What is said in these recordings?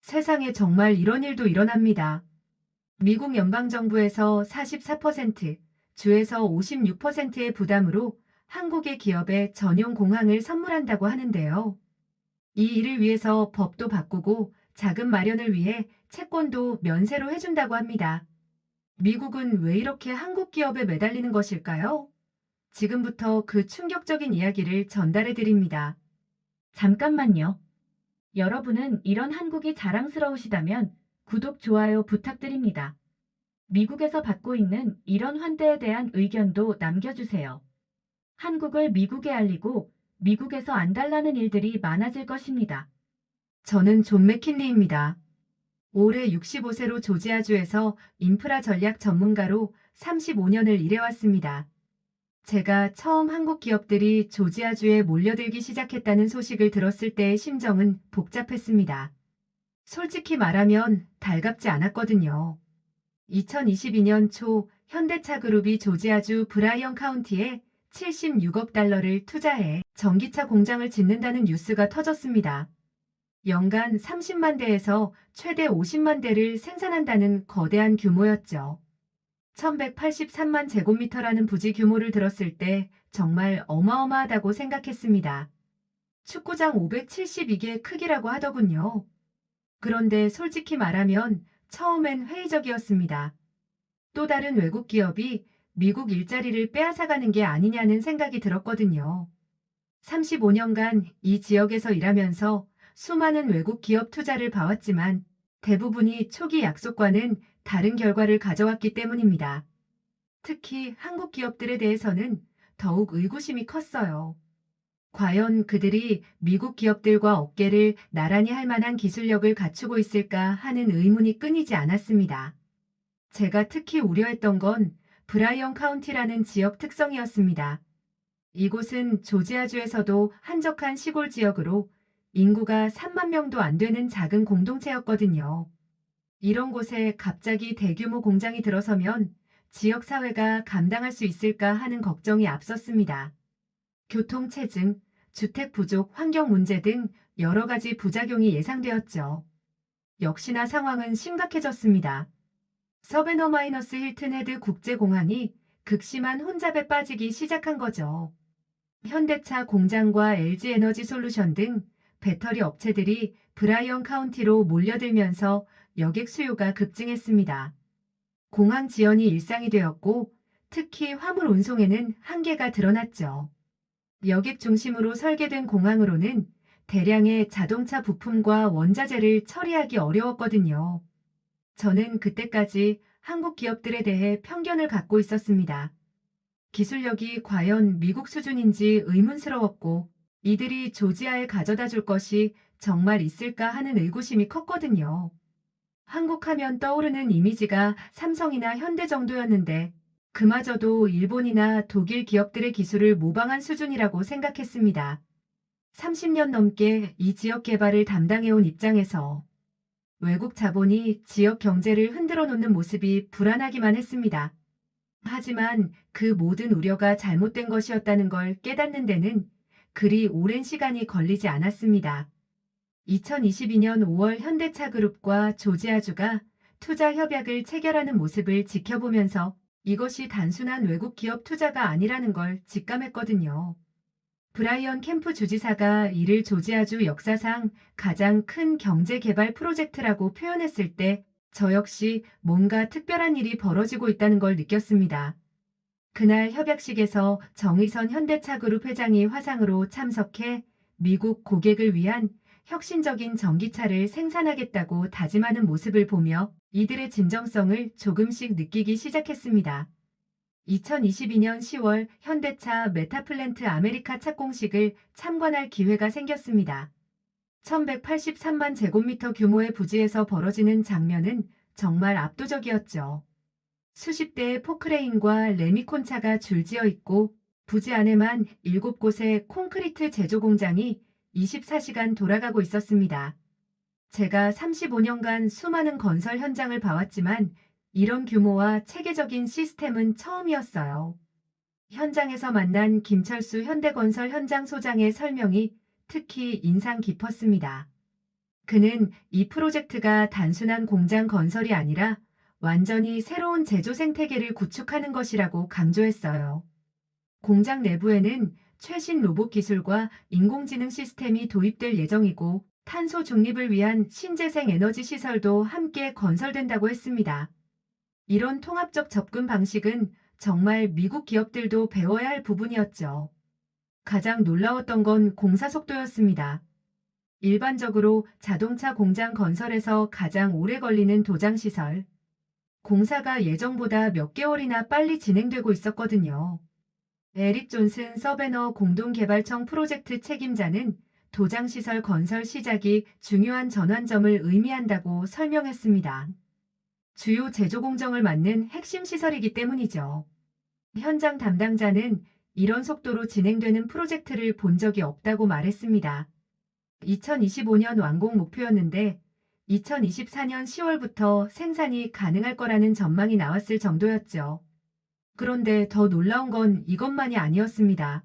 세상에 정말 이런 일도 일어납니다. 미국 연방정부에서 44%, 주에서 56%의 부담으로 한국의 기업에 전용 공항을 선물한다고 하는데요. 이 일을 위해서 법도 바꾸고 자금 마련을 위해 채권도 면세로 해준다고 합니다. 미국은 왜 이렇게 한국 기업에 매달리는 것일까요? 지금부터 그 충격적인 이야기를 전달해 드립니다. 잠깐만요. 여러분은 이런 한국이 자랑스러우시다면 구독, 좋아요 부탁드립니다. 미국에서 받고 있는 이런 환대에 대한 의견도 남겨주세요. 한국을 미국에 알리고 미국에서 안달나는 일들이 많아질 것입니다. 저는 존 맥킨리입니다. 올해 65세로 조지아주에서 인프라 전략 전문가로 35년을 일해왔습니다. 제가 처음 한국 기업들이 조지아주에 몰려들기 시작했다는 소식을 들었을 때의 심정은 복잡했습니다. 솔직히 말하면 달갑지 않았거든요. 2022년 초 현대차 그룹이 조지아주 브라이언 카운티에 76억 달러를 투자해 전기차 공장을 짓는다는 뉴스가 터졌습니다. 연간 30만 대에서 최대 50만 대를 생산한다는 거대한 규모였죠. 1183만 제곱미터라는 부지 규모를 들었을 때 정말 어마어마하다고 생각했습니다. 축구장 572개 크기라고 하더군요. 그런데 솔직히 말하면 처음엔 회의적이었습니다. 또 다른 외국 기업이 미국 일자리를 빼앗아가는 게 아니냐는 생각이 들었거든요. 35년간 이 지역에서 일하면서 수많은 외국 기업 투자를 봐왔지만 대부분이 초기 약속과는 다른 결과를 가져왔기 때문입니다. 특히 한국 기업들에 대해서는 더욱 의구심이 컸어요. 과연 그들이 미국 기업들과 어깨를 나란히 할 만한 기술력을 갖추고 있을까 하는 의문이 끊이지 않았습니다. 제가 특히 우려했던 건 브라이언 카운티라는 지역 특성이었습니다. 이곳은 조지아주에서도 한적한 시골 지역으로 인구가 3만 명도 안 되는 작은 공동체였거든요. 이런 곳에 갑자기 대규모 공장이 들어서면 지역 사회가 감당할 수 있을까 하는 걱정이 앞섰습니다. 교통체증, 주택 부족, 환경 문제 등 여러 가지 부작용이 예상되었죠. 역시나 상황은 심각해졌습니다. 서베너마이너스 힐튼 헤드 국제공항이 극심한 혼잡에 빠지기 시작한 거죠. 현대차 공장과 LG 에너지 솔루션 등 배터리 업체들이 브라이언 카운티로 몰려들면서 여객 수요가 급증했습니다. 공항 지연이 일상이 되었고 특히 화물 운송에는 한계가 드러났죠. 여객 중심으로 설계된 공항으로는 대량의 자동차 부품과 원자재를 처리하기 어려웠거든요. 저는 그때까지 한국 기업들에 대해 편견을 갖고 있었습니다. 기술력이 과연 미국 수준인지 의문스러웠고 이들이 조지아에 가져다 줄 것이 정말 있을까 하는 의구심이 컸거든요. 한국 하면 떠오르는 이미지가 삼성이나 현대 정도였는데 그마저도 일본이나 독일 기업들의 기술을 모방한 수준이라고 생각했습니다. 30년 넘게 이 지역 개발을 담당해온 입장에서 외국 자본이 지역 경제를 흔들어 놓는 모습이 불안하기만 했습니다. 하지만 그 모든 우려가 잘못된 것이었다는 걸 깨닫는 데는 그리 오랜 시간이 걸리지 않았습니다. 2022년 5월 현대차 그룹과 조지아주가 투자 협약을 체결하는 모습을 지켜보면서 이것이 단순한 외국 기업 투자가 아니라는 걸 직감했거든요. 브라이언 캠프 주지사가 이를 조지아주 역사상 가장 큰 경제 개발 프로젝트라고 표현했을 때 저 역시 뭔가 특별한 일이 벌어지고 있다는 걸 느꼈습니다. 그날 협약식에서 정의선 현대차 그룹 회장이 화상으로 참석해 미국 고객을 위한 혁신적인 전기차를 생산하겠다고 다짐하는 모습을 보며 이들의 진정성을 조금씩 느끼기 시작했습니다. 2022년 10월 현대차 메타플랜트 아메리카 착공식을 참관할 기회가 생겼습니다. 1183만 제곱미터 규모의 부지에서 벌어지는 장면은 정말 압도적이었죠. 수십 대의 포크레인과 레미콘차가 줄지어 있고 부지 안에만 7곳의 콘크리트 제조 공장이 24시간 돌아가고 있었습니다. 제가 35년간 수많은 건설 현장을 봐왔지만 이런 규모와 체계적인 시스템은 처음이었어요. 현장에서 만난 김철수 현대건설 현장 소장의 설명이 특히 인상 깊었습니다. 그는 이 프로젝트가 단순한 공장 건설이 아니라 완전히 새로운 제조 생태계를 구축하는 것이라고 강조했어요. 공장 내부에는 최신 로봇 기술과 인공지능 시스템이 도입될 예정이고 탄소 중립을 위한 신재생 에너지 시설도 함께 건설된다고 했습니다. 이런 통합적 접근 방식은 정말 미국 기업들도 배워야 할 부분이었죠. 가장 놀라웠던 건 공사 속도였습니다. 일반적으로 자동차 공장 건설에서 가장 오래 걸리는 도장 시설. 공사가 예정보다 몇 개월이나 빨리 진행되고 있었거든요. 에릭 존슨 서베너 공동개발청 프로젝트 책임자는 도장시설 건설 시작이 중요한 전환점을 의미한다고 설명했습니다. 주요 제조 공정을 맡는 핵심 시설이기 때문이죠. 현장 담당자는 이런 속도로 진행되는 프로젝트를 본 적이 없다고 말했습니다. 2025년 완공 목표였는데 2024년 10월부터 생산이 가능할 거라는 전망이 나왔을 정도였죠. 그런데 더 놀라운 건 이것만이 아니었습니다.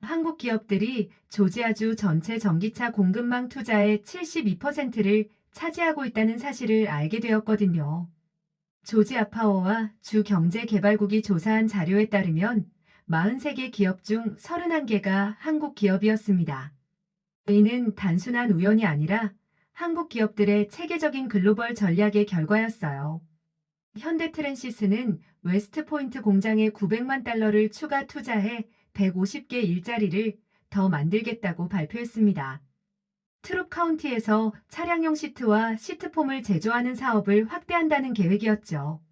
한국 기업들이 조지아주 전체 전기차 공급망 투자의 72%를 차지하고 있다는 사실을 알게 되었거든요. 조지아파워와 주경제개발국이 조사한 자료에 따르면 43개 기업 중 31개가 한국 기업이었습니다. 이는 단순한 우연이 아니라 한국 기업들의 체계적인 글로벌 전략의 결과였어요. 현대트랜시스는 웨스트포인트 공장에 900만 달러를 추가 투자해 150개 일자리를 더 만들겠다고 발표했습니다. 트룹 카운티에서 차량용 시트와 시트폼을 제조하는 사업을 확대한다는 계획이었죠.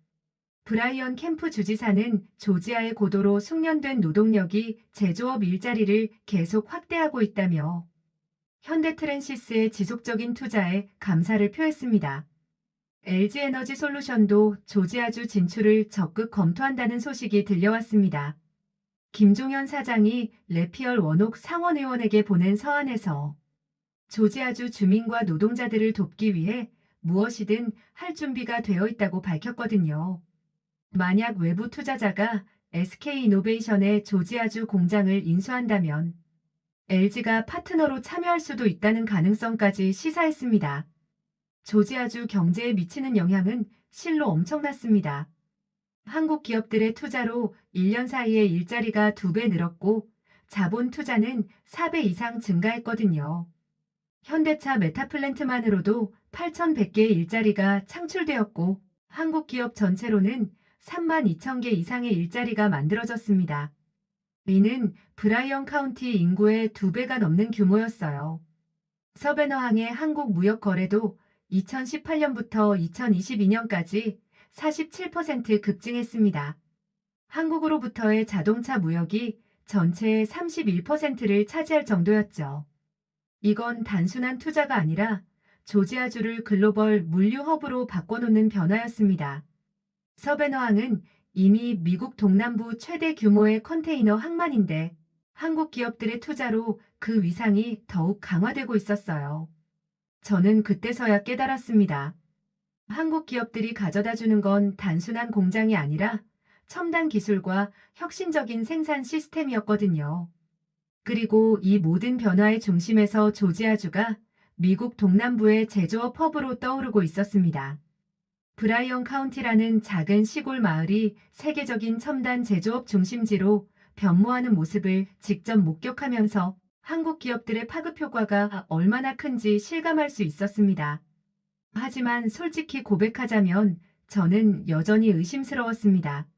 브라이언 캠프 주지사는 조지아의 고도로 숙련된 노동력이 제조업 일자리를 계속 확대하고 있다며 현대트랜시스의 지속적인 투자에 감사를 표했습니다. LG에너지솔루션도 조지아주 진출을 적극 검토한다는 소식이 들려왔습니다. 김종현 사장이 레피얼 원옥 상원의원에게 보낸 서한에서 조지아주 주민과 노동자들을 돕기 위해 무엇이든 할 준비가 되어 있다고 밝혔거든요. 만약 외부 투자자가 SK이노베이션의 조지아주 공장을 인수한다면 LG가 파트너로 참여할 수도 있다는 가능성까지 시사했습니다. 조지아주 경제에 미치는 영향은 실로 엄청났습니다. 한국 기업들의 투자로 1년 사이에 일자리가 2배 늘었고 자본 투자는 4배 이상 증가했거든요. 현대차 메타플랜트만으로도 8,100개의 일자리가 창출되었고 한국 기업 전체로는 32,000개 이상의 일자리가 만들어졌습니다. 이는 브라이언 카운티 인구의 2배가 넘는 규모였어요. 서베너항의 한국 무역 거래도 2018년부터 2022년까지 47% 급증했습니다. 한국으로부터의 자동차 무역이 전체의 31%를 차지할 정도였죠. 이건 단순한 투자가 아니라 조지아주를 글로벌 물류 허브로 바꿔놓는 변화였습니다. 서베너항은 이미 미국 동남부 최대 규모의 컨테이너 항만인데 한국 기업들의 투자로 그 위상이 더욱 강화되고 있었어요. 저는 그때서야 깨달았습니다. 한국 기업들이 가져다 주는 건 단순한 공장이 아니라 첨단 기술과 혁신적인 생산 시스템이었거든요. 그리고 이 모든 변화의 중심에서 조지아주가 미국 동남부의 제조업 허브로 떠오르고 있었습니다. 브라이언 카운티라는 작은 시골 마을이 세계적인 첨단 제조업 중심지로 변모하는 모습을 직접 목격하면서 한국 기업들의 파급 효과가 얼마나 큰지 실감할 수 있었습니다. 하지만 솔직히 고백하자면 저는 여전히 의심스러웠습니다.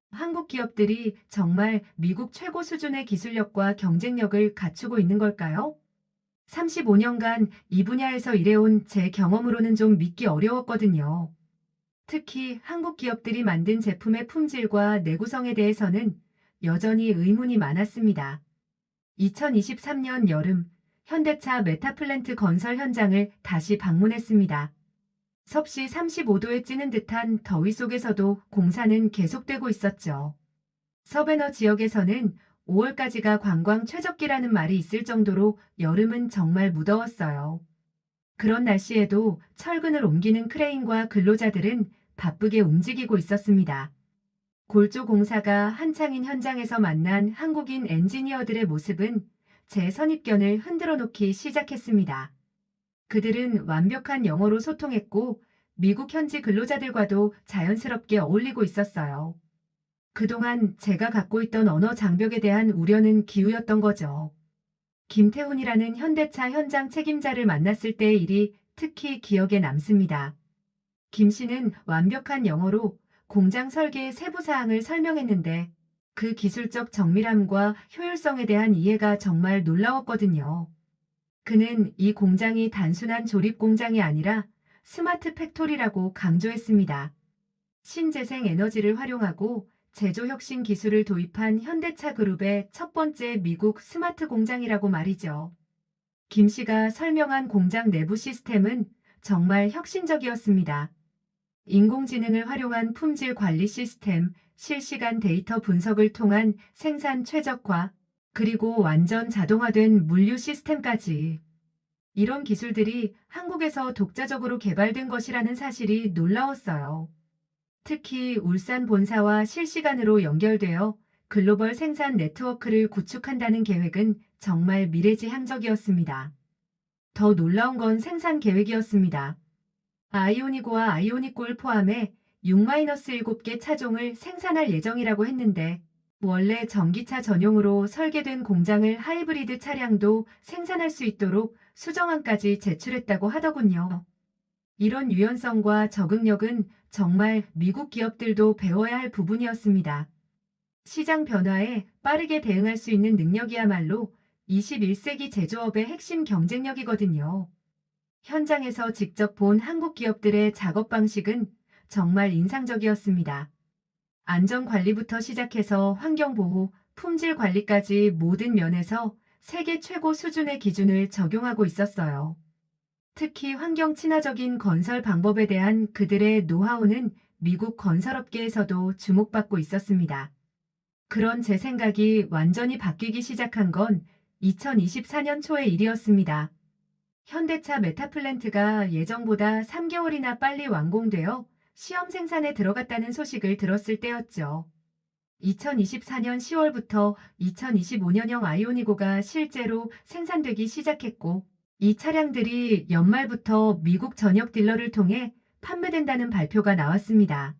한국 기업들이 정말 미국 최고 수준의 기술력과 경쟁력을 갖추고 있는 걸까요? 35년간 이 분야에서 일해온 제 경험으로는 좀 믿기 어려웠거든요. 특히 한국 기업들이 만든 제품의 품질과 내구성에 대해서는 여전히 의문이 많았습니다. 2023년 여름, 현대차 메타플랜트 건설 현장을 다시 방문했습니다. 섭씨 35도에 찌는 듯한 더위 속에서도 공사는 계속되고 있었죠. 서베너 지역에서는 5월까지가 관광 최적기라는 말이 있을 정도로 여름은 정말 무더웠어요. 그런 날씨에도 철근을 옮기는 크레인과 근로자들은 바쁘게 움직이고 있었습니다. 골조 공사가 한창인 현장에서 만난 한국인 엔지니어들의 모습은 제 선입견을 흔들어 놓기 시작했습니다. 그들은 완벽한 영어로 소통했고 미국 현지 근로자들과도 자연스럽게 어울리고 있었어요. 그동안 제가 갖고 있던 언어 장벽에 대한 우려는 기우였던 거죠. 김태훈이라는 현대차 현장 책임자를 만났을 때의 일이 특히 기억에 남습니다. 김 씨는 완벽한 영어로 공장 설계의 세부 사항을 설명했는데 그 기술적 정밀함과 효율성에 대한 이해가 정말 놀라웠거든요. 그는 이 공장이 단순한 조립 공장이 아니라 스마트 팩토리라고 강조했습니다. 신재생 에너지를 활용하고 제조 혁신 기술을 도입한 현대차 그룹의 첫 번째 미국 스마트 공장이라고 말이죠. 김 씨가 설명한 공장 내부 시스템은 정말 혁신적이었습니다. 인공지능을 활용한 품질 관리 시스템, 실시간 데이터 분석을 통한 생산 최적화, 그리고 완전 자동화된 물류 시스템까지. 이런 기술들이 한국에서 독자적으로 개발된 것이라는 사실이 놀라웠어요. 특히 울산 본사와 실시간으로 연결되어 글로벌 생산 네트워크를 구축한다는 계획은 정말 미래지향적이었습니다. 더 놀라운 건 생산 계획이었습니다. 아이오닉5와 아이오닉9를 포함해 6-7개 차종을 생산할 예정이라고 했는데 원래 전기차 전용으로 설계된 공장을 하이브리드 차량도 생산할 수 있도록 수정안까지 제출했다고 하더군요. 이런 유연성과 적응력은 정말 미국 기업들도 배워야 할 부분이었습니다. 시장 변화에 빠르게 대응할 수 있는 능력이야말로 21세기 제조업의 핵심 경쟁력이거든요. 현장에서 직접 본 한국 기업들의 작업 방식은 정말 인상적이었습니다. 안전 관리부터 시작해서 환경 보호, 품질 관리까지 모든 면에서 세계 최고 수준의 기준을 적용하고 있었어요. 특히 환경 친화적인 건설 방법에 대한 그들의 노하우는 미국 건설업계에서도 주목받고 있었습니다. 그런 제 생각이 완전히 바뀌기 시작한 건 2024년 초의 일이었습니다. 현대차 메타플랜트가 예정보다 3개월이나 빨리 완공되어 시험 생산에 들어갔다는 소식을 들었을 때였죠. 2024년 10월부터 2025년형 아이오니고가 실제로 생산되기 시작했고, 이 차량들이 연말부터 미국 전역 딜러를 통해 판매된다는 발표가 나왔습니다.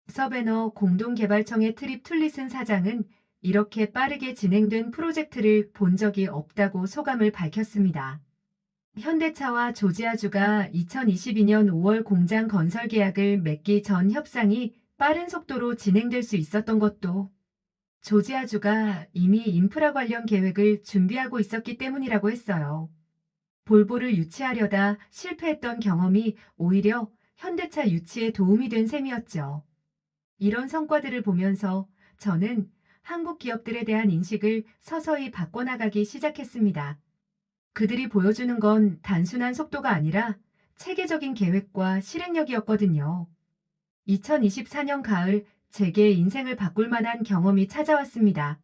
서베너 공동개발청의 트립 툴리슨 사장은 이렇게 빠르게 진행된 프로젝트를 본 적이 없다고 소감을 밝혔습니다. 현대차와 조지아주가 2022년 5월 공장 건설 계약을 맺기 전 협상이 빠른 속도로 진행될 수 있었던 것도 조지아주가 이미 인프라 관련 계획을 준비하고 있었기 때문이라고 했어요. 볼보를 유치하려다 실패했던 경험이 오히려 현대차 유치에 도움이 된 셈이었죠. 이런 성과들을 보면서 저는 한국 기업들에 대한 인식을 서서히 바꿔나가기 시작했습니다. 그들이 보여주는 건 단순한 속도가 아니라 체계적인 계획과 실행력이었거든요. 2024년 가을 제게 인생을 바꿀 만한 경험이 찾아왔습니다.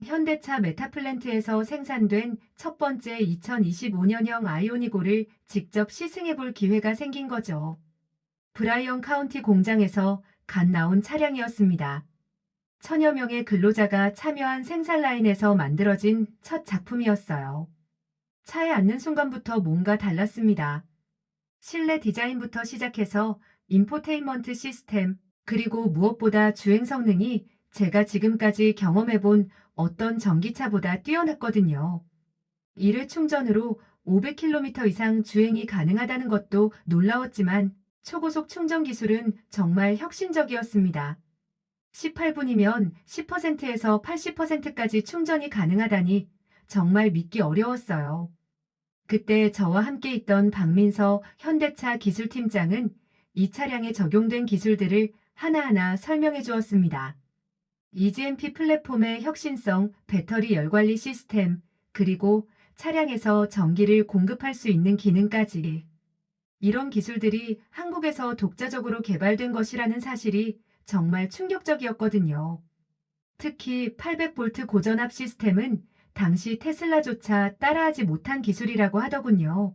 현대차 메타플랜트에서 생산된 첫 번째 2025년형 아이오니고를 직접 시승해 볼 기회가 생긴 거죠. 브라이언 카운티 공장에서 갓 나온 차량이었습니다. 천여 명의 근로자가 참여한 생산 라인에서 만들어진 첫 작품이었어요. 차에 앉는 순간부터 뭔가 달랐습니다. 실내 디자인부터 시작해서 인포테인먼트 시스템, 그리고 무엇보다 주행 성능이 제가 지금까지 경험해본 어떤 전기차보다 뛰어났거든요. 1회 충전으로 500km 이상 주행이 가능하다는 것도 놀라웠지만 초고속 충전 기술은 정말 혁신적이었습니다. 18분이면 10%에서 80%까지 충전이 가능하다니 정말 믿기 어려웠어요. 그때 저와 함께 있던 박민서 현대차 기술팀장은 이 차량에 적용된 기술들을 하나하나 설명해 주었습니다. EGMP 플랫폼의 혁신성, 배터리 열관리 시스템, 그리고 차량에서 전기를 공급할 수 있는 기능까지. 이런 기술들이 한국에서 독자적으로 개발된 것이라는 사실이 정말 충격적이었거든요. 특히 800V 고전압 시스템은 당시 테슬라조차 따라하지 못한 기술이라고 하더군요.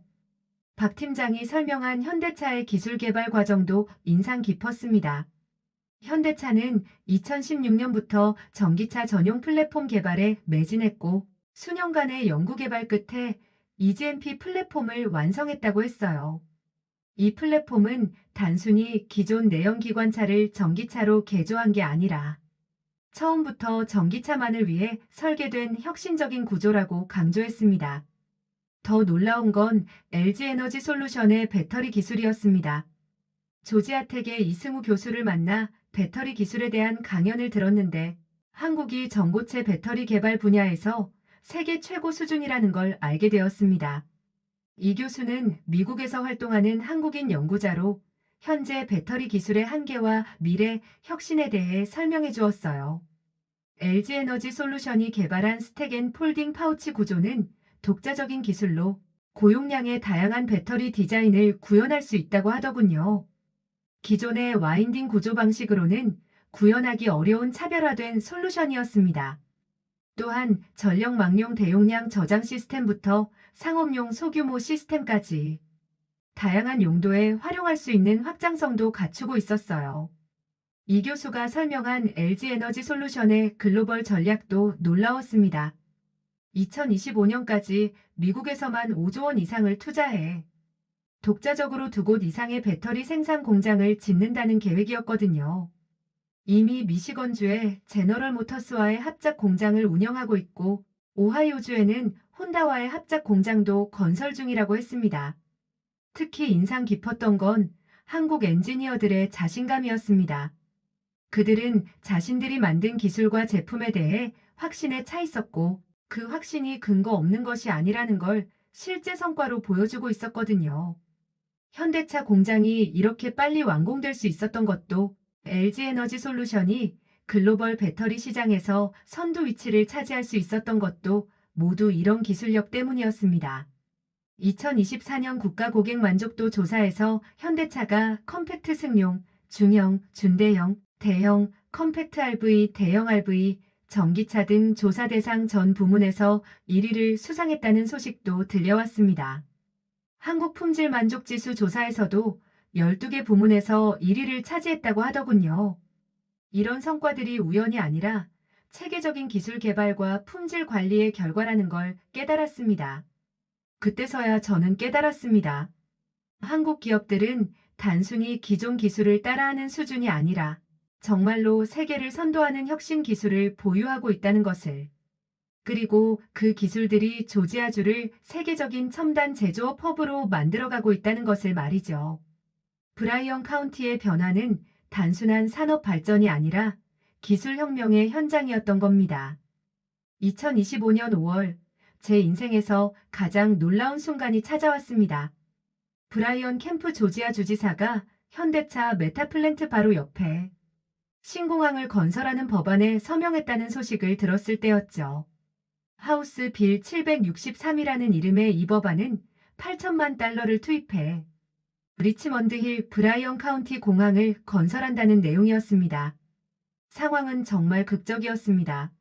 박 팀장이 설명한 현대차의 기술 개발 과정도 인상 깊었습니다. 현대차는 2016년부터 전기차 전용 플랫폼 개발에 매진했고 수년간의 연구 개발 끝에 EGMP 플랫폼을 완성했다고 했어요. 이 플랫폼은 단순히 기존 내연기관차를 전기차로 개조한 게 아니라 처음부터 전기차만을 위해 설계된 혁신적인 구조라고 강조했습니다. 더 놀라운 건 LG에너지 솔루션의 배터리 기술이었습니다. 조지아텍의 이승우 교수를 만나 배터리 기술에 대한 강연을 들었는데 한국이 전고체 배터리 개발 분야에서 세계 최고 수준이라는 걸 알게 되었습니다. 이 교수는 미국에서 활동하는 한국인 연구자로 현재 배터리 기술의 한계와 미래 혁신에 대해 설명해 주었어요. LG에너지 솔루션이 개발한 스택 앤 폴딩 파우치 구조는 독자적인 기술로 고용량의 다양한 배터리 디자인을 구현할 수 있다고 하더군요. 기존의 와인딩 구조 방식으로는 구현하기 어려운 차별화된 솔루션이었습니다. 또한 전력망용 대용량 저장 시스템부터 상업용 소규모 시스템까지 다양한 용도에 활용할 수 있는 확장성도 갖추고 있었어요. 이 교수가 설명한 LG에너지 솔루션의 글로벌 전략도 놀라웠습니다. 2025년까지 미국에서만 5조 원 이상을 투자해 독자적으로 2곳 이상의 배터리 생산 공장을 짓는다는 계획이었거든요. 이미 미시건주에 제너럴 모터스와의 합작 공장을 운영하고 있고 오하이오주에는 혼다와의 합작 공장도 건설 중이라고 했습니다. 특히 인상 깊었던 건 한국 엔지니어들의 자신감이었습니다. 그들은 자신들이 만든 기술과 제품에 대해 확신에 차 있었고 그 확신이 근거 없는 것이 아니라는 걸 실제 성과로 보여주고 있었거든요. 현대차 공장이 이렇게 빨리 완공될 수 있었던 것도 LG에너지 솔루션이 글로벌 배터리 시장에서 선두 위치를 차지할 수 있었던 것도 모두 이런 기술력 때문이었습니다. 2024년 국가 고객 만족도 조사에서 현대차가 컴팩트 승용, 중형, 준대형, 대형, 컴팩트 RV, 대형 RV, 전기차 등 조사 대상 전 부문에서 1위를 수상했다는 소식도 들려왔습니다. 한국 품질 만족 지수 조사에서도 12개 부문에서 1위를 차지했다고 하더군요. 이런 성과들이 우연이 아니라 체계적인 기술 개발과 품질 관리의 결과라는 걸 깨달았습니다. 그때서야 저는 깨달았습니다. 한국 기업들은 단순히 기존 기술을 따라하는 수준이 아니라 정말로 세계를 선도하는 혁신 기술을 보유하고 있다는 것을. 그리고 그 기술들이 조지아주를 세계적인 첨단 제조업 허브로 만들어가고 있다는 것을 말이죠. 브라이언 카운티의 변화는 단순한 산업 발전이 아니라 기술 혁명의 현장이었던 겁니다. 2025년 5월, 제 인생에서 가장 놀라운 순간이 찾아왔습니다. 브라이언 캠프 조지아 주지사가 현대차 메타플랜트 바로 옆에 신공항을 건설하는 법안에 서명했다는 소식을 들었을 때였죠. 하우스 빌 763이라는 이름의 이 법안은 8천만 달러를 투입해 리치먼드 힐 브라이언 카운티 공항을 건설한다는 내용이었습니다. 상황은 정말 극적이었습니다.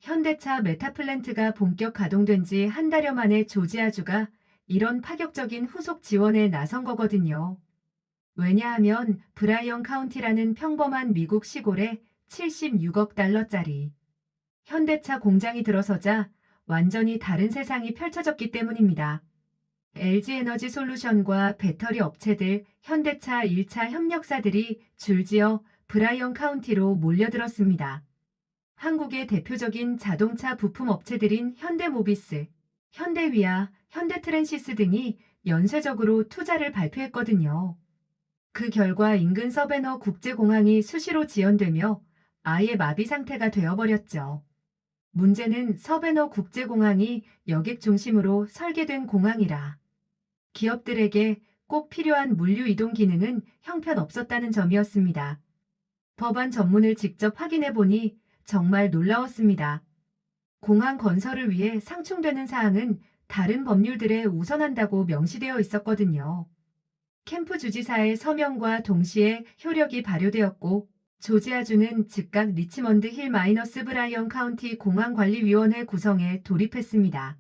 현대차 메타플랜트가 본격 가동된 지 한 달여 만에 조지아주가 이런 파격적인 후속 지원에 나선 거거든요. 왜냐하면 브라이언 카운티라는 평범한 미국 시골에 76억 달러짜리 현대차 공장이 들어서자 완전히 다른 세상이 펼쳐졌기 때문입니다. LG에너지 솔루션과 배터리 업체들, 현대차 1차 협력사들이 줄지어 브라이언 카운티로 몰려들었습니다. 한국의 대표적인 자동차 부품 업체들인 현대모비스, 현대위아, 현대트랜시스 등이 연쇄적으로 투자를 발표했거든요. 그 결과 인근 서베너 국제공항이 수시로 지연되며 아예 마비 상태가 되어버렸죠. 문제는 서베너 국제공항이 여객 중심으로 설계된 공항이라 기업들에게 꼭 필요한 물류 이동 기능은 형편없었다는 점이었습니다. 법안 전문을 직접 확인해 보니 정말 놀라웠습니다. 공항 건설을 위해 상충되는 사항은 다른 법률들에 우선한다고 명시되어 있었거든요. 캠프 주지사의 서명과 동시에 효력이 발효되었고 조지아주는 즉각 리치먼드 힐 마이너스 브라이언 카운티 공항관리위원회 구성에 돌입했습니다.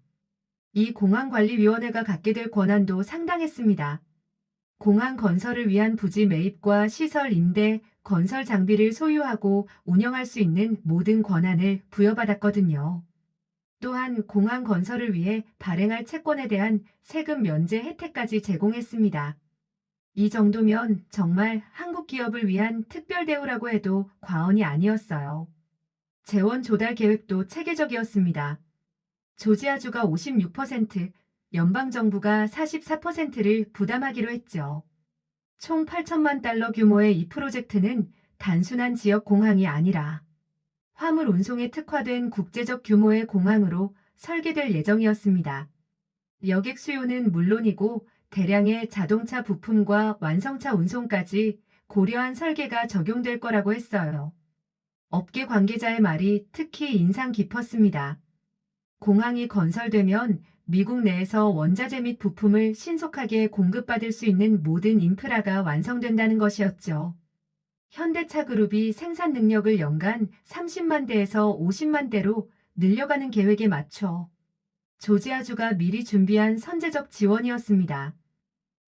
이 공항관리위원회가 갖게 될 권한도 상당했습니다. 공항 건설을 위한 부지 매입과 시설 임대, 건설 장비를 소유하고 운영할 수 있는 모든 권한을 부여받았거든요. 또한 공항 건설을 위해 발행할 채권에 대한 세금 면제 혜택까지 제공했습니다. 이 정도면 정말 한국 기업을 위한 특별 대우라고 해도 과언이 아니었어요. 재원 조달 계획도 체계적이었습니다. 조지아주가 56%, 연방정부가 44%를 부담하기로 했죠. 총 8천만 달러 규모의 이 프로젝트는 단순한 지역 공항이 아니라 화물 운송에 특화된 국제적 규모의 공항으로 설계될 예정이었습니다. 여객 수요는 물론이고 대량의 자동차 부품과 완성차 운송까지 고려한 설계가 적용될 거라고 했어요. 업계 관계자의 말이 특히 인상 깊었습니다. 공항이 건설되면 미국 내에서 원자재 및 부품을 신속하게 공급받을 수 있는 모든 인프라가 완성된다는 것이었죠. 현대차 그룹이 생산 능력을 연간 30만 대에서 50만 대로 늘려가는 계획에 맞춰 조지아주가 미리 준비한 선제적 지원이었습니다.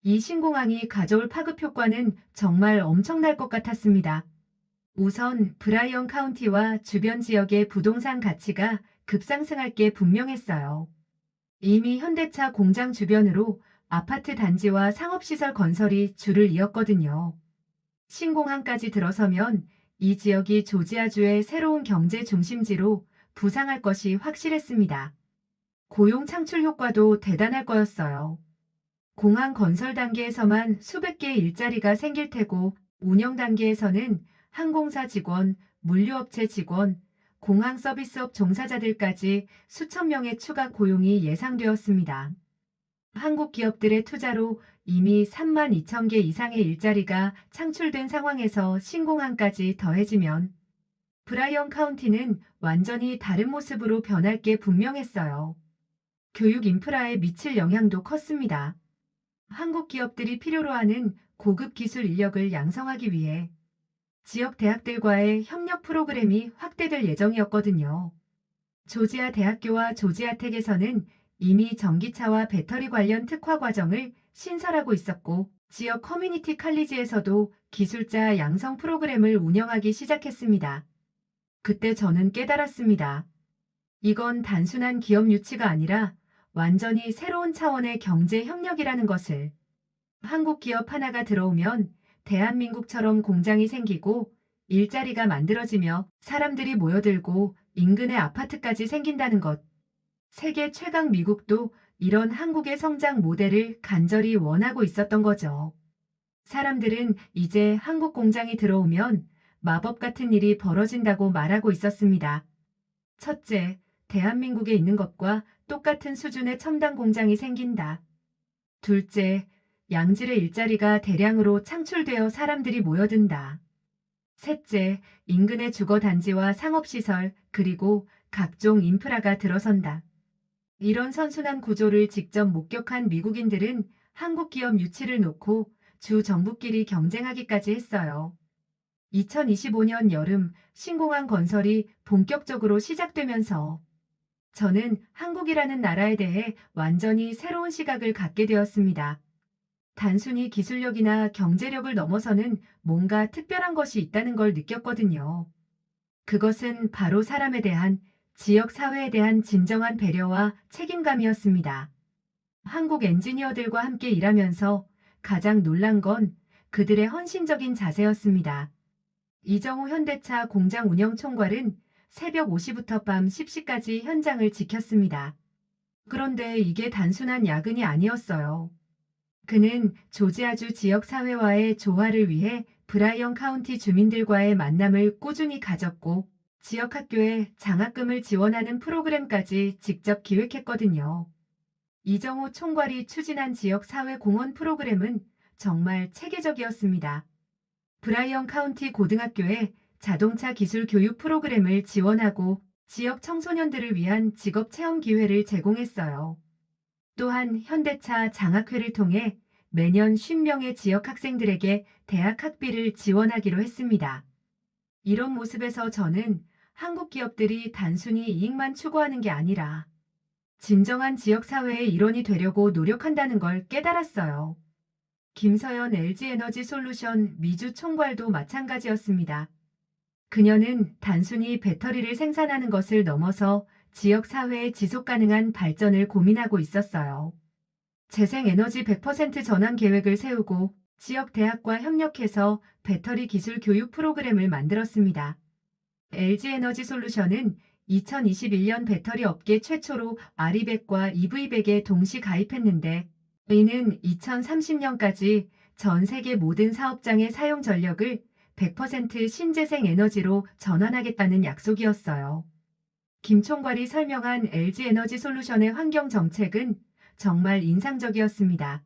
이 신공항이 가져올 파급 효과는 정말 엄청날 것 같았습니다. 우선 브라이언 카운티와 주변 지역의 부동산 가치가 급상승할 게 분명했어요. 이미 현대차 공장 주변으로 아파트 단지와 상업시설 건설이 줄을 이었거든요. 신공항까지 들어서면 이 지역이 조지아주의 새로운 경제 중심지로 부상할 것이 확실했습니다. 고용 창출 효과도 대단할 거였어요. 공항 건설 단계에서만 수백 개의 일자리가 생길 테고 운영 단계에서는 항공사 직원, 물류업체 직원, 공항 서비스업 종사자들까지 수천 명의 추가 고용이 예상되었습니다. 한국 기업들의 투자로 이미 3만 2천 개 이상의 일자리가 창출된 상황에서 신공항까지 더해지면 브라이언 카운티는 완전히 다른 모습으로 변할 게 분명했어요. 교육 인프라에 미칠 영향도 컸습니다. 한국 기업들이 필요로 하는 고급 기술 인력을 양성하기 위해 지역 대학들과의 협력 프로그램이 확대될 예정이었거든요. 조지아 대학교와 조지아텍에서는 이미 전기차와 배터리 관련 특화 과정을 신설하고 있었고, 지역 커뮤니티 칼리지에서도 기술자 양성 프로그램을 운영하기 시작했습니다. 그때 저는 깨달았습니다. 이건 단순한 기업 유치가 아니라 완전히 새로운 차원의 경제 협력이라는 것을. 한국 기업 하나가 들어오면 대한민국처럼 공장이 생기고 일자리가 만들어지며 사람들이 모여들고 인근에 아파트까지 생긴다는 것. 세계 최강 미국도 이런 한국의 성장 모델을 간절히 원하고 있었던 거죠. 사람들은 이제 한국 공장이 들어오면 마법 같은 일이 벌어진다고 말하고 있었습니다. 첫째, 대한민국에 있는 것과 똑같은 수준의 첨단 공장이 생긴다. 둘째, 양질의 일자리가 대량으로 창출되어 사람들이 모여든다. 셋째, 인근의 주거단지와 상업시설, 그리고 각종 인프라가 들어선다. 이런 선순환 구조를 직접 목격한 미국인들은 한국 기업 유치를 놓고 주 정부끼리 경쟁하기까지 했어요. 2025년 여름 신공항 건설이 본격적으로 시작되면서 저는 한국이라는 나라에 대해 완전히 새로운 시각을 갖게 되었습니다. 단순히 기술력이나 경제력을 넘어서는 뭔가 특별한 것이 있다는 걸 느꼈거든요. 그것은 바로 사람에 대한, 지역 사회에 대한 진정한 배려와 책임감이었습니다. 한국 엔지니어들과 함께 일하면서 가장 놀란 건 그들의 헌신적인 자세였습니다. 이정우 현대차 공장 운영 총괄은 새벽 5시부터 밤 10시까지 현장을 지켰습니다. 그런데 이게 단순한 야근이 아니었어요. 그는 조지아주 지역 사회와의 조화를 위해 브라이언 카운티 주민들과의 만남을 꾸준히 가졌고 지역 학교에 장학금을 지원하는 프로그램까지 직접 기획했거든요. 이정호 총괄이 추진한 지역 사회 공헌 프로그램은 정말 체계적이었습니다. 브라이언 카운티 고등학교에 자동차 기술 교육 프로그램을 지원하고 지역 청소년들을 위한 직업 체험 기회를 제공했어요. 또한 현대차 장학회를 통해 매년 50명의 지역 학생들에게 대학 학비를 지원하기로 했습니다. 이런 모습에서 저는 한국 기업들이 단순히 이익만 추구하는 게 아니라 진정한 지역사회의 일원이 되려고 노력한다는 걸 깨달았어요. 김서연 LG에너지솔루션 미주 총괄도 마찬가지였습니다. 그녀는 단순히 배터리를 생산하는 것을 넘어서 지역 사회의 지속 가능한 발전을 고민하고 있었어요. 재생에너지 100% 전환 계획을 세우고 지역 대학과 협력해서 배터리 기술 교육 프로그램을 만들었습니다. LG에너지솔루션은 2021년 배터리 업계 최초로 RE100과 EV100에 동시 가입했는데 이는 2030년까지 전 세계 모든 사업장의 사용 전력을 100% 신재생 에너지로 전환하겠다는 약속이었어요. 김 총괄이 설명한 LG에너지솔루션의 환경 정책은 정말 인상적이었습니다.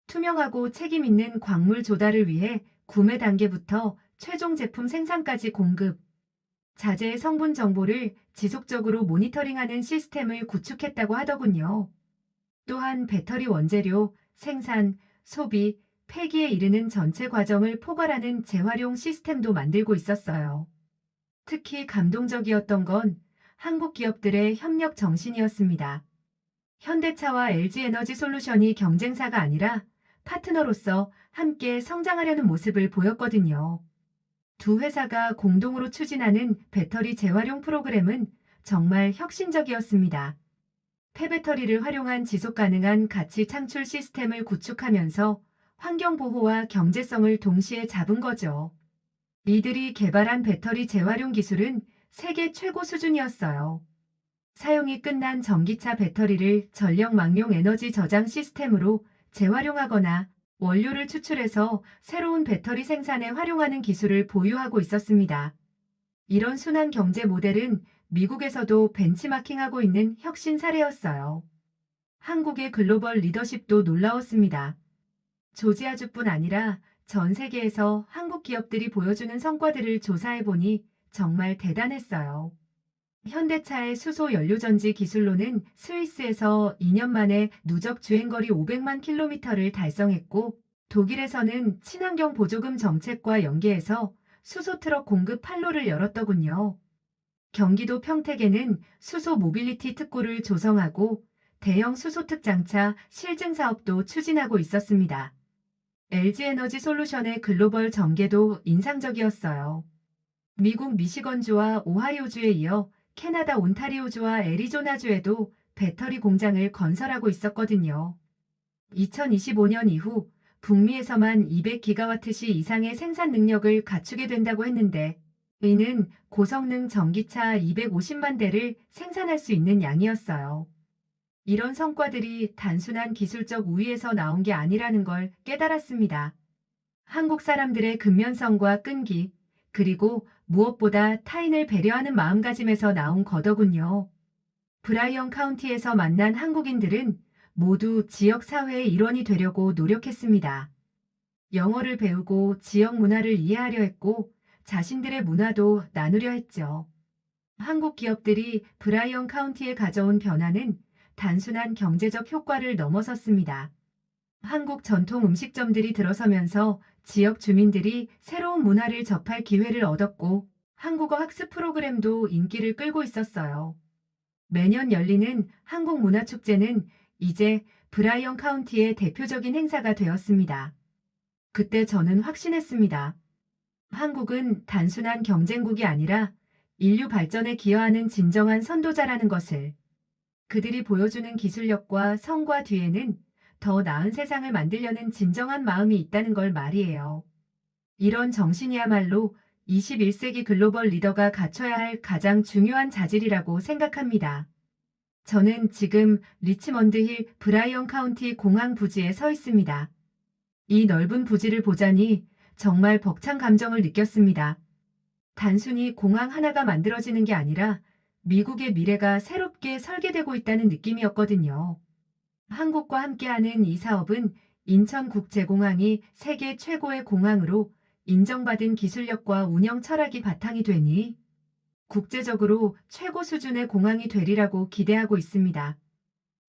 투명하고 책임 있는 광물 조달을 위해 구매 단계부터 최종 제품 생산까지 공급, 자재의 성분 정보를 지속적으로 모니터링하는 시스템을 구축했다고 하더군요. 또한 배터리 원재료, 생산, 소비, 폐기에 이르는 전체 과정을 포괄하는 재활용 시스템도 만들고 있었어요. 특히 감동적이었던 건 한국 기업들의 협력 정신이었습니다. 현대차와 LG에너지솔루션이 경쟁사가 아니라 파트너로서 함께 성장하려는 모습을 보였거든요. 두 회사가 공동으로 추진하는 배터리 재활용 프로그램은 정말 혁신적이었습니다. 폐배터리를 활용한 지속 가능한 가치 창출 시스템을 구축하면서 환경 보호와 경제성을 동시에 잡은 거죠. 이들이 개발한 배터리 재활용 기술은 세계 최고 수준이었어요. 사용이 끝난 전기차 배터리를 전력망용 에너지 저장 시스템으로 재활용하거나 원료를 추출해서 새로운 배터리 생산에 활용하는 기술을 보유하고 있었습니다. 이런 순환 경제 모델은 미국에서도 벤치마킹하고 있는 혁신 사례였어요. 한국의 글로벌 리더십도 놀라웠습니다. 조지아주뿐 아니라 전 세계에서 한국 기업들이 보여주는 성과들을 조사해보니 정말 대단했어요. 현대차의 수소 연료전지 기술로는 스위스에서 2년 만에 누적 주행거리 500만 킬로미터를 달성했고, 독일에서는 친환경 보조금 정책과 연계해서 수소 트럭 공급 판로를 열었더군요. 경기도 평택에는 수소 모빌리티 특구를 조성하고 대형 수소특 장차 실증 사업도 추진하고 있었습니다. LG에너지솔루션의 글로벌 전개도 인상적이었어요. 미국 미시건주와 오하이오주에 이어 캐나다 온타리오주와 애리조나주에도 배터리 공장을 건설하고 있었거든요. 2025년 이후 북미에서만 200기가와트시 이상의 생산 능력을 갖추게 된다고 했는데 이는 고성능 전기차 250만 대를 생산할 수 있는 양이었어요. 이런 성과들이 단순한 기술적 우위에서 나온 게 아니라는 걸 깨달았습니다. 한국 사람들의 근면성과 끈기, 그리고 무엇보다 타인을 배려하는 마음가짐에서 나온 거더군요. 브라이언 카운티에서 만난 한국인들은 모두 지역 사회의 일원이 되려고 노력했습니다. 영어를 배우고 지역 문화를 이해하려 했고 자신들의 문화도 나누려 했죠. 한국 기업들이 브라이언 카운티에 가져온 변화는 단순한 경제적 효과를 넘어섰습니다. 한국 전통 음식점들이 들어서면서 지역 주민들이 새로운 문화를 접할 기회를 얻었고 한국어 학습 프로그램도 인기를 끌고 있었어요. 매년 열리는 한국문화축제는 이제 브라이언 카운티의 대표적인 행사가 되었습니다. 그때 저는 확신했습니다. 한국은 단순한 경쟁국이 아니라 인류 발전에 기여하는 진정한 선도자라는 것을. 그들이 보여주는 기술력과 성과 뒤에는 더 나은 세상을 만들려는 진정한 마음이 있다는 걸 말이에요. 이런 정신이야말로 21세기 글로벌 리더가 갖춰야 할 가장 중요한 자질이라고 생각합니다. 저는 지금 리치먼드 힐 브라이언 카운티 공항 부지에 서 있습니다. 이 넓은 부지를 보자니 정말 벅찬 감정을 느꼈습니다. 단순히 공항 하나가 만들어지는 게 아니라 미국의 미래가 새롭게 설계되고 있다는 느낌이었거든요. 한국과 함께하는 이 사업은 인천국제공항이 세계 최고의 공항으로 인정받은 기술력과 운영 철학이 바탕이 되니 국제적으로 최고 수준의 공항이 되리라고 기대하고 있습니다.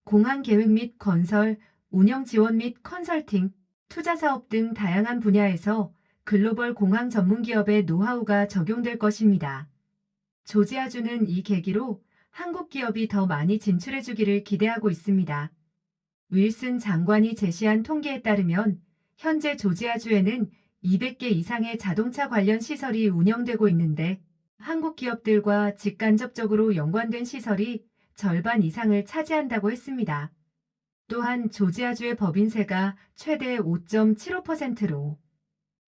공항 계획 및 건설, 운영 지원 및 컨설팅, 투자 사업 등 다양한 분야에서 글로벌 공항 전문 기업의 노하우가 적용될 것입니다. 조지아주는 이 계기로 한국 기업이 더 많이 진출해 주기를 기대하고 있습니다. 윌슨 장관이 제시한 통계에 따르면 현재 조지아주에는 200개 이상의 자동차 관련 시설이 운영되고 있는데 한국 기업들과 직간접적으로 연관된 시설이 절반 이상을 차지한다고 했습니다. 또한 조지아주의 법인세가 최대 5.75%로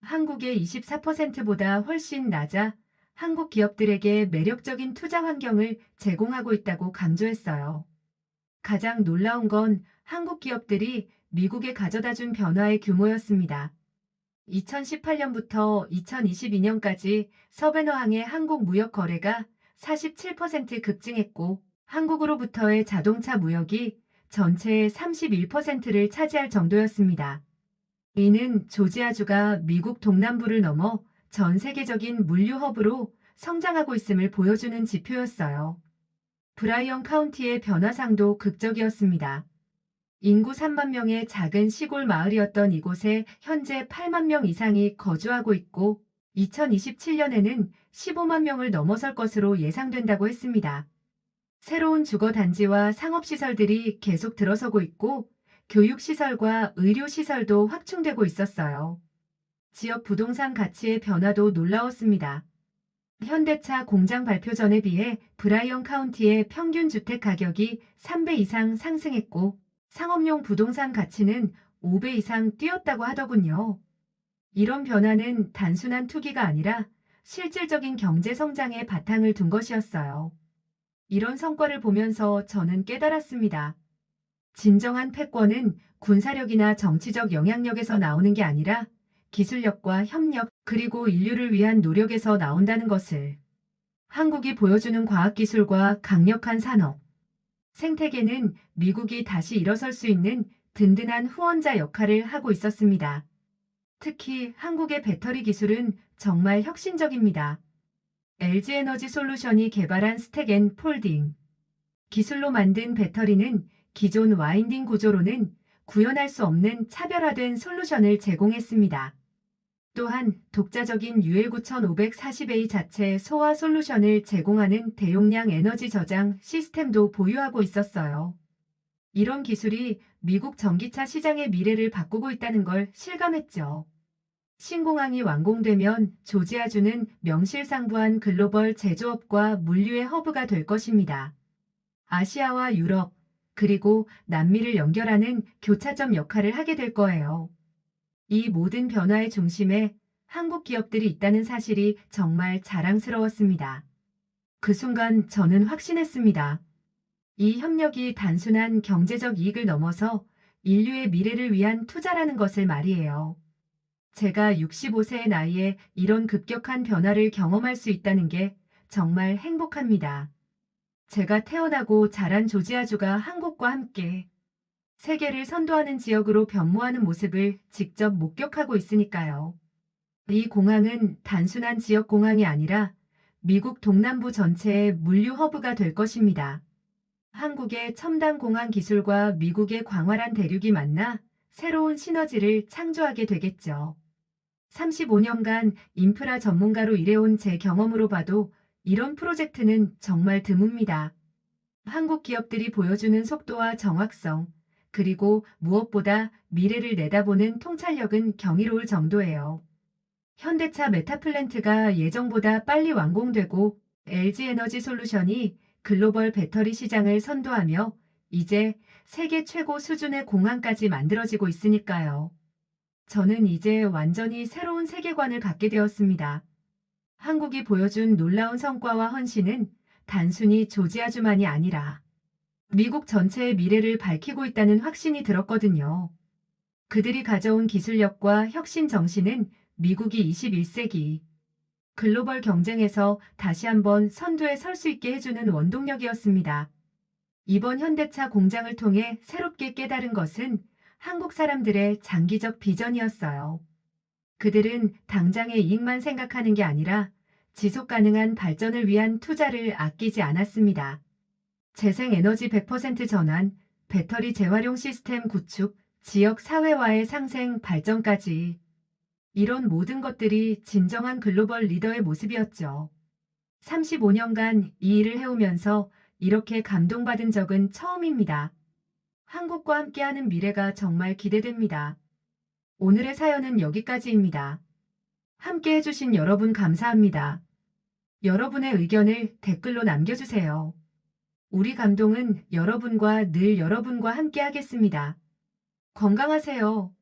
한국의 24%보다 훨씬 낮아 한국 기업들에게 매력적인 투자 환경을 제공하고 있다고 강조했어요. 가장 놀라운 건 한국 기업들이 미국에 가져다 준 변화의 규모였습니다. 2018년부터 2022년까지 서베너항의 한국 무역 거래가 47% 급증했고 한국으로부터의 자동차 무역이 전체의 31%를 차지할 정도였습니다. 이는 조지아주가 미국 동남부를 넘어 전 세계적인 물류 허브로 성장하고 있음을 보여주는 지표였어요. 브라이언 카운티의 변화상도 극적이었습니다. 인구 3만 명의 작은 시골 마을이었던 이곳에 현재 8만 명 이상이 거주하고 있고 2027년에는 15만 명을 넘어설 것으로 예상된다고 했습니다. 새로운 주거 단지와 상업시설들이 계속 들어서고 있고 교육시설과 의료시설도 확충되고 있었어요. 지역 부동산 가치의 변화도 놀라웠습니다. 현대차 공장 발표 전에 비해 브라이언 카운티의 평균 주택 가격이 3배 이상 상승했고 상업용 부동산 가치는 5배 이상 뛰었다고 하더군요. 이런 변화는 단순한 투기가 아니라 실질적인 경제 성장에 바탕을 둔 것이었어요. 이런 성과를 보면서 저는 깨달았습니다. 진정한 패권은 군사력이나 정치적 영향력에서 나오는 게 아니라 기술력과 협력 그리고 인류를 위한 노력에서 나온다는 것을. 한국이 보여주는 과학기술과 강력한 산업, 생태계는 미국이 다시 일어설 수 있는 든든한 후원자 역할을 하고 있었습니다. 특히 한국의 배터리 기술은 정말 혁신적입니다. LG에너지 솔루션이 개발한 스택 앤 폴딩 기술로 만든 배터리는 기존 와인딩 구조로는 구현할 수 없는 차별화된 솔루션을 제공했습니다. 또한 독자적인 UL9540A 자체 소화 솔루션을 제공하는 대용량 에너지 저장 시스템도 보유하고 있었어요. 이런 기술이 미국 전기차 시장의 미래를 바꾸고 있다는 걸 실감했죠. 신공항이 완공되면 조지아주는 명실상부한 글로벌 제조업과 물류의 허브가 될 것입니다. 아시아와 유럽, 그리고 남미를 연결하는 교차점 역할을 하게 될 거예요. 이 모든 변화의 중심에 한국 기업들이 있다는 사실이 정말 자랑스러웠습니다. 그 순간 저는 확신했습니다. 이 협력이 단순한 경제적 이익을 넘어서 인류의 미래를 위한 투자라는 것을 말이에요. 제가 65세의 나이에 이런 급격한 변화를 경험할 수 있다는 게 정말 행복합니다. 제가 태어나고 자란 조지아주가 한국과 함께 세계를 선도하는 지역으로 변모하는 모습을 직접 목격하고 있으니까요. 이 공항은 단순한 지역 공항이 아니라 미국 동남부 전체의 물류 허브가 될 것입니다. 한국의 첨단 공항 기술과 미국의 광활한 대륙이 만나 새로운 시너지를 창조하게 되겠죠. 35년간 인프라 전문가로 일해온 제 경험으로 봐도 이런 프로젝트는 정말 드뭅니다. 한국 기업들이 보여주는 속도와 정확성, 그리고 무엇보다 미래를 내다보는 통찰력은 경이로울 정도예요. 현대차 메타플랜트가 예정보다 빨리 완공되고 LG에너지 솔루션이 글로벌 배터리 시장을 선도하며 이제 세계 최고 수준의 공항까지 만들어지고 있으니까요. 저는 이제 완전히 새로운 세계관을 갖게 되었습니다. 한국이 보여준 놀라운 성과와 헌신은 단순히 조지아주만이 아니라 미국 전체의 미래를 밝히고 있다는 확신이 들었거든요. 그들이 가져온 기술력과 혁신 정신은 미국이 21세기 글로벌 경쟁에서 다시 한번 선두에 설 수 있게 해주는 원동력이었습니다. 이번 현대차 공장을 통해 새롭게 깨달은 것은 한국 사람들의 장기적 비전이었어요. 그들은 당장의 이익만 생각하는 게 아니라 지속 가능한 발전을 위한 투자를 아끼지 않았습니다. 재생에너지 100% 전환, 배터리 재활용 시스템 구축, 지역 사회화의 상생 발전까지 이런 모든 것들이 진정한 글로벌 리더의 모습이었죠. 35년간 이 일을 해오면서 이렇게 감동받은 적은 처음입니다. 한국과 함께하는 미래가 정말 기대됩니다. 오늘의 사연은 여기까지입니다. 함께 해주신 여러분 감사합니다. 여러분의 의견을 댓글로 남겨주세요. 우리 감동은 여러분과 늘 여러분과 함께 하겠습니다. 건강하세요.